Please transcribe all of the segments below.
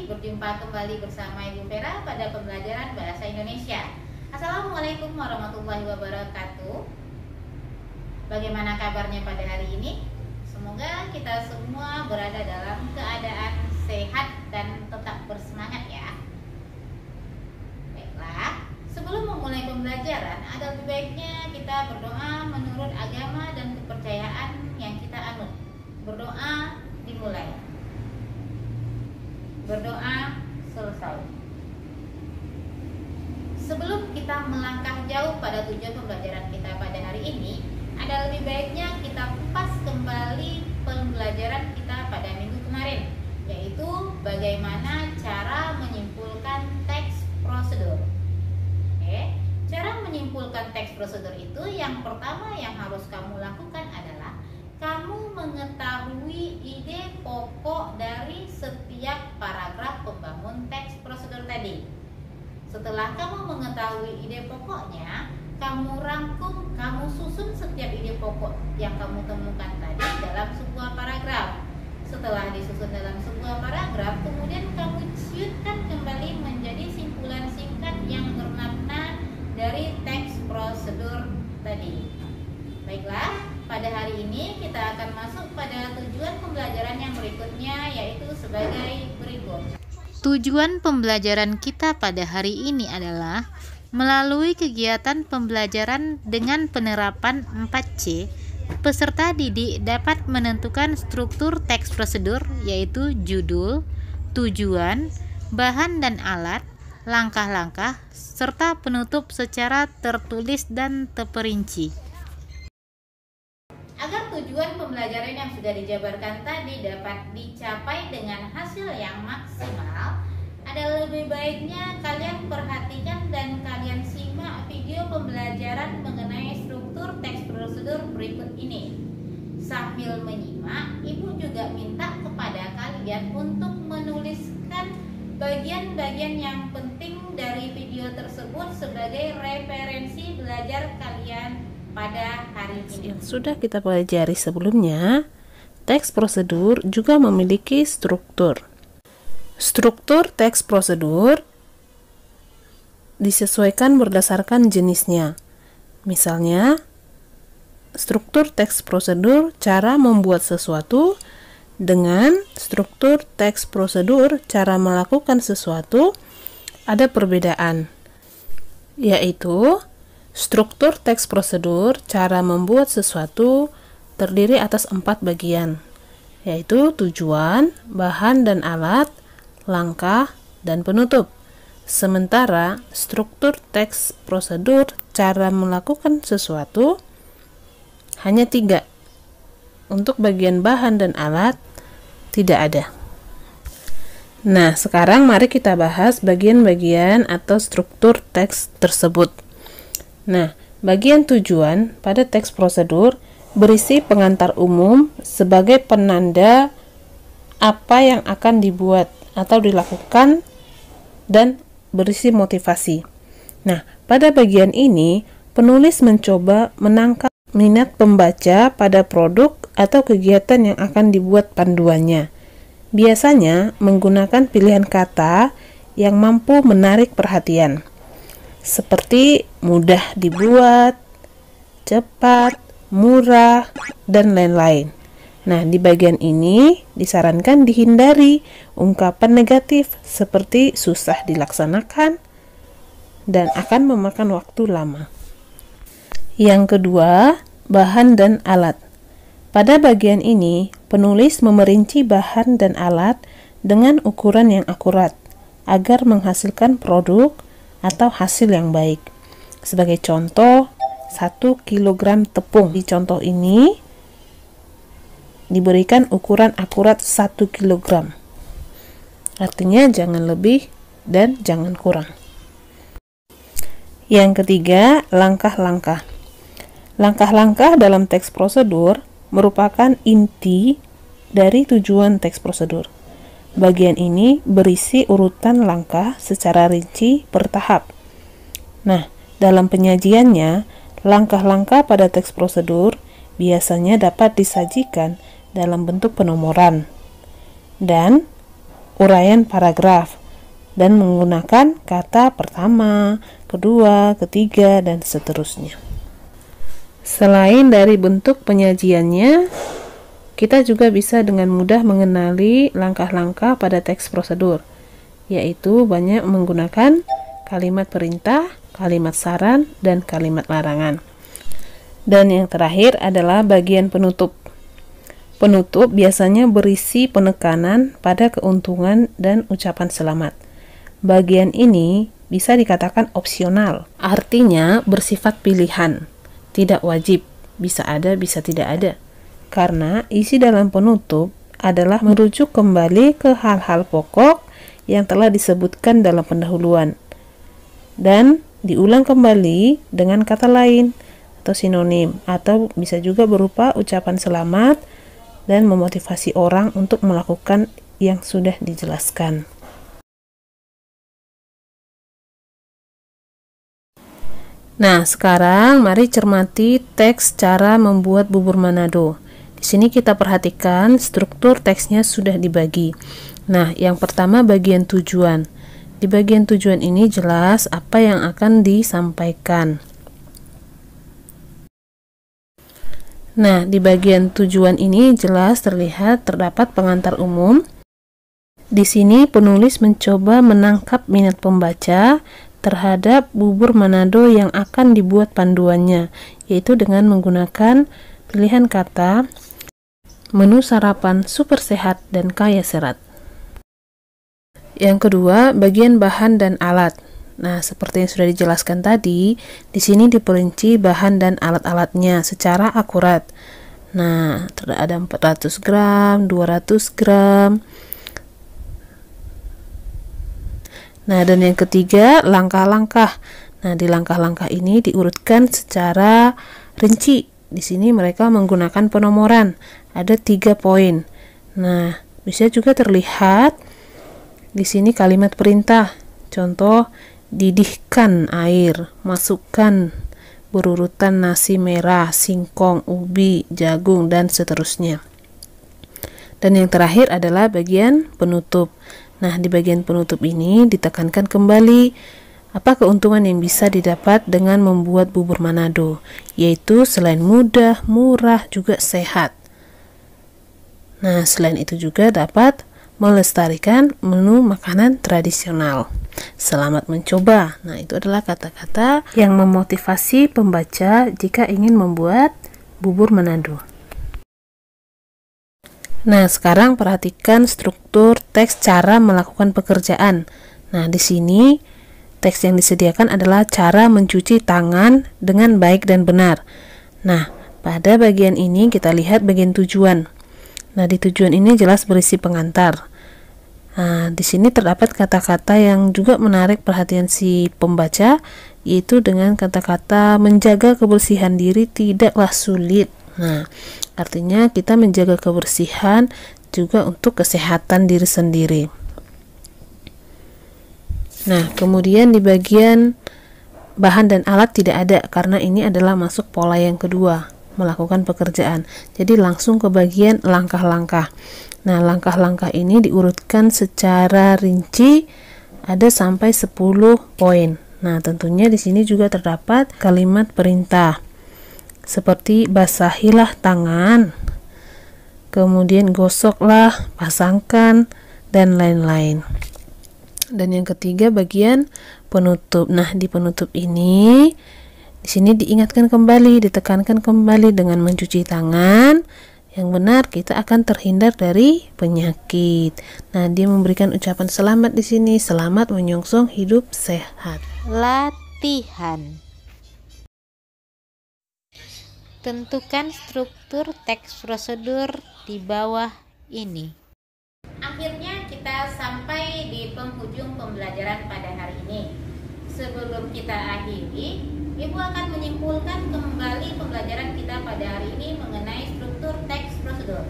berjumpa kembali bersama Ibu Vera pada pembelajaran Bahasa Indonesia. Assalamualaikum warahmatullahi wabarakatuh. Bagaimana kabarnya pada hari ini? Semoga kita semua berada dalam keadaan sehat dan tetap bersemangat ya. Baiklah, sebelum memulai pembelajaran, ada lebih baiknya kita berdoa menurut agama dan kepercayaan yang kita anut. Berdoa dimulai. Berdoa selesai. Sebelum kita melangkah jauh pada tujuan pembelajaran kita pada hari ini, ada lebih baiknya kita kupas kembali pembelajaran kita pada minggu kemarin, yaitu bagaimana cara menyimpulkan teks prosedur. Cara menyimpulkan teks prosedur itu yang pertama yang harus kamu lakukan adalah kamu mengetahui ide pokok dari setiap paragraf pembangun teks prosedur tadi. Setelah kamu mengetahui ide pokoknya, kamu rangkum, kamu susun setiap ide pokok yang kamu temukan tadi dalam sebuah paragraf. Setelah disusun dalam sebuah paragraf, kemudian kamu ciutkan kembali menjadi simpulan singkat yang bermakna dari teks prosedur tadi. Baiklah, pada hari ini kita akan masuk pada tujuan pembelajaran yang berikutnya, yaitu sebagai berikut. Tujuan pembelajaran kita pada hari ini adalah melalui kegiatan pembelajaran dengan penerapan 4C, peserta didik dapat menentukan struktur teks prosedur, yaitu judul, tujuan, bahan dan alat, langkah-langkah, serta penutup secara tertulis dan terperinci. Agar tujuan pembelajaran yang sudah dijabarkan tadi dapat dicapai dengan hasil yang maksimal, ada lebih baiknya kalian perhatikan dan kalian simak video pembelajaran mengenai struktur teks prosedur berikut ini. Sambil menyimak, Ibu juga minta kepada kalian untuk menuliskan bagian-bagian yang penting dari video tersebut sebagai referensi belajar kalian pada hari ini. Yang sudah kita pelajari sebelumnya, teks prosedur juga memiliki struktur. Struktur teks prosedur disesuaikan berdasarkan jenisnya. Misalnya, struktur teks prosedur cara membuat sesuatu dengan struktur teks prosedur cara melakukan sesuatu ada perbedaan, yaitu struktur teks prosedur cara membuat sesuatu terdiri atas 4 bagian, yaitu tujuan, bahan dan alat, langkah, dan penutup. Sementara struktur teks prosedur cara melakukan sesuatu hanya 3. Untuk bagian bahan dan alat tidak ada. Nah, sekarang mari kita bahas bagian-bagian atau struktur teks tersebut. Nah, bagian tujuan pada teks prosedur berisi pengantar umum sebagai penanda apa yang akan dibuat atau dilakukan dan berisi motivasi. Nah, pada bagian ini penulis mencoba menangkap minat pembaca pada produk atau kegiatan yang akan dibuat panduannya. Biasanya menggunakan pilihan kata yang mampu menarik perhatian, seperti mudah dibuat, cepat, murah, dan lain-lain. Nah, di bagian ini disarankan dihindari ungkapan negatif seperti susah dilaksanakan dan akan memakan waktu lama. Yang kedua, bahan dan alat. Pada bagian ini, penulis memerinci bahan dan alat dengan ukuran yang akurat agar menghasilkan produk atau hasil yang baik. Sebagai contoh, 1 kg tepung. Di contoh ini diberikan ukuran akurat 1 kg. Artinya jangan lebih dan jangan kurang. Yang ketiga, langkah-langkah. Langkah-langkah dalam teks prosedur merupakan inti dari tujuan teks prosedur. Bagian ini berisi urutan langkah secara rinci bertahap. Nah, dalam penyajiannya, langkah-langkah pada teks prosedur biasanya dapat disajikan dalam bentuk penomoran dan uraian paragraf dan menggunakan kata pertama, kedua, ketiga, dan seterusnya. Selain dari bentuk penyajiannya, kita juga bisa dengan mudah mengenali langkah-langkah pada teks prosedur, yaitu banyak menggunakan kalimat perintah, kalimat saran, dan kalimat larangan. Dan yang terakhir adalah bagian penutup. Penutup biasanya berisi penekanan pada keuntungan dan ucapan selamat. Bagian ini bisa dikatakan opsional, artinya bersifat pilihan, tidak wajib, bisa ada, bisa tidak ada. Karena isi dalam penutup adalah merujuk kembali ke hal-hal pokok yang telah disebutkan dalam pendahuluan dan diulang kembali dengan kata lain atau sinonim, atau bisa juga berupa ucapan selamat dan memotivasi orang untuk melakukan yang sudah dijelaskan. Nah, sekarang mari cermati teks cara membuat bubur Manado. Di sini kita perhatikan struktur teksnya sudah dibagi. Nah, yang pertama bagian tujuan. Di bagian tujuan ini jelas apa yang akan disampaikan. Nah, di bagian tujuan ini jelas terlihat terdapat pengantar umum. Di sini penulis mencoba menangkap minat pembaca terhadap bubur Manado yang akan dibuat panduannya, yaitu dengan menggunakan pilihan kata menu sarapan super sehat dan kaya serat. Yang kedua, bagian bahan dan alat. Nah, seperti yang sudah dijelaskan tadi, di sini diperinci bahan dan alat-alatnya secara akurat. Nah, ada 400 gram, 200 gram. Nah, dan yang ketiga, langkah-langkah. Nah, di langkah-langkah ini diurutkan secara rinci. Di sini mereka menggunakan penomoran. Ada 3 poin. Nah, bisa juga terlihat di sini kalimat perintah. Contoh, didihkan air, masukkan berurutan nasi merah, singkong, ubi, jagung, dan seterusnya. Dan yang terakhir adalah bagian penutup. Nah, di bagian penutup ini ditekankan kembali apa keuntungan yang bisa didapat dengan membuat bubur Manado, yaitu selain mudah, murah, juga sehat. Nah, selain itu juga dapat melestarikan menu makanan tradisional. Selamat mencoba. Nah, itu adalah kata-kata yang memotivasi pembaca jika ingin membuat bubur Manado. Nah, sekarang perhatikan struktur teks cara melakukan pekerjaan. Nah, di sini teks yang disediakan adalah cara mencuci tangan dengan baik dan benar. Nah, pada bagian ini kita lihat bagian tujuan. Nah, di tujuan ini jelas berisi pengantar. Nah, di sini terdapat kata-kata yang juga menarik perhatian si pembaca, yaitu dengan kata-kata menjaga kebersihan diri tidaklah sulit. Nah, artinya kita menjaga kebersihan juga untuk kesehatan diri sendiri. Nah, kemudian di bagian bahan dan alat tidak ada, karena ini adalah masuk pola yang kedua, melakukan pekerjaan. Jadi langsung ke bagian langkah-langkah. Nah, langkah-langkah ini diurutkan secara rinci, ada sampai 10 poin. Nah, tentunya di sini juga terdapat kalimat perintah seperti basahilah tangan, kemudian gosoklah, pasangkan, dan lain-lain. Dan yang ketiga bagian penutup. Nah, di penutup ini di sini diingatkan kembali, ditekankan kembali dengan mencuci tangan yang benar, kita akan terhindar dari penyakit. Nah, dia memberikan ucapan selamat di sini, selamat menyongsong hidup sehat. Latihan. Tentukan struktur teks prosedur di bawah ini. Akhirnya kita sampai di penghujung pembelajaran pada hari ini. Sebelum kita akhiri, Ibu akan menyimpulkan kembali pembelajaran kita pada hari ini mengenai struktur teks prosedur.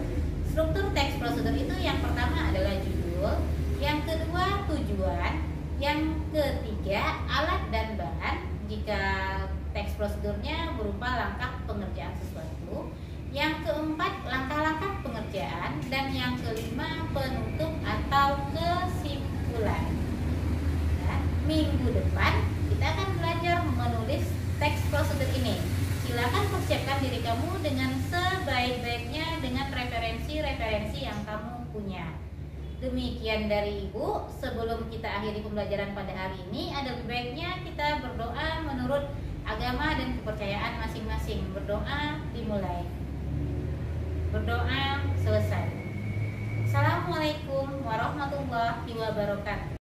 Struktur teks prosedur itu yang pertama adalah judul, yang kedua tujuan, yang ketiga alat dan bahan jika teks prosedurnya berupa langkah pengerjaan sesuatu, yang keempat langkah-langkah pengerjaan, dan yang kelima penutup atau kesimpulan. minggu depan kita akan belajar menulis teks prosedur ini. Silakan persiapkan diri kamu dengan sebaik-baiknya dengan referensi-referensi yang kamu punya. Demikian dari Ibu. Sebelum kita akhiri pembelajaran pada hari ini, ada baiknya kita berdoa menurut agama dan kepercayaan masing-masing. Berdoa dimulai, berdoa selesai. Assalamualaikum warahmatullahi wabarakatuh.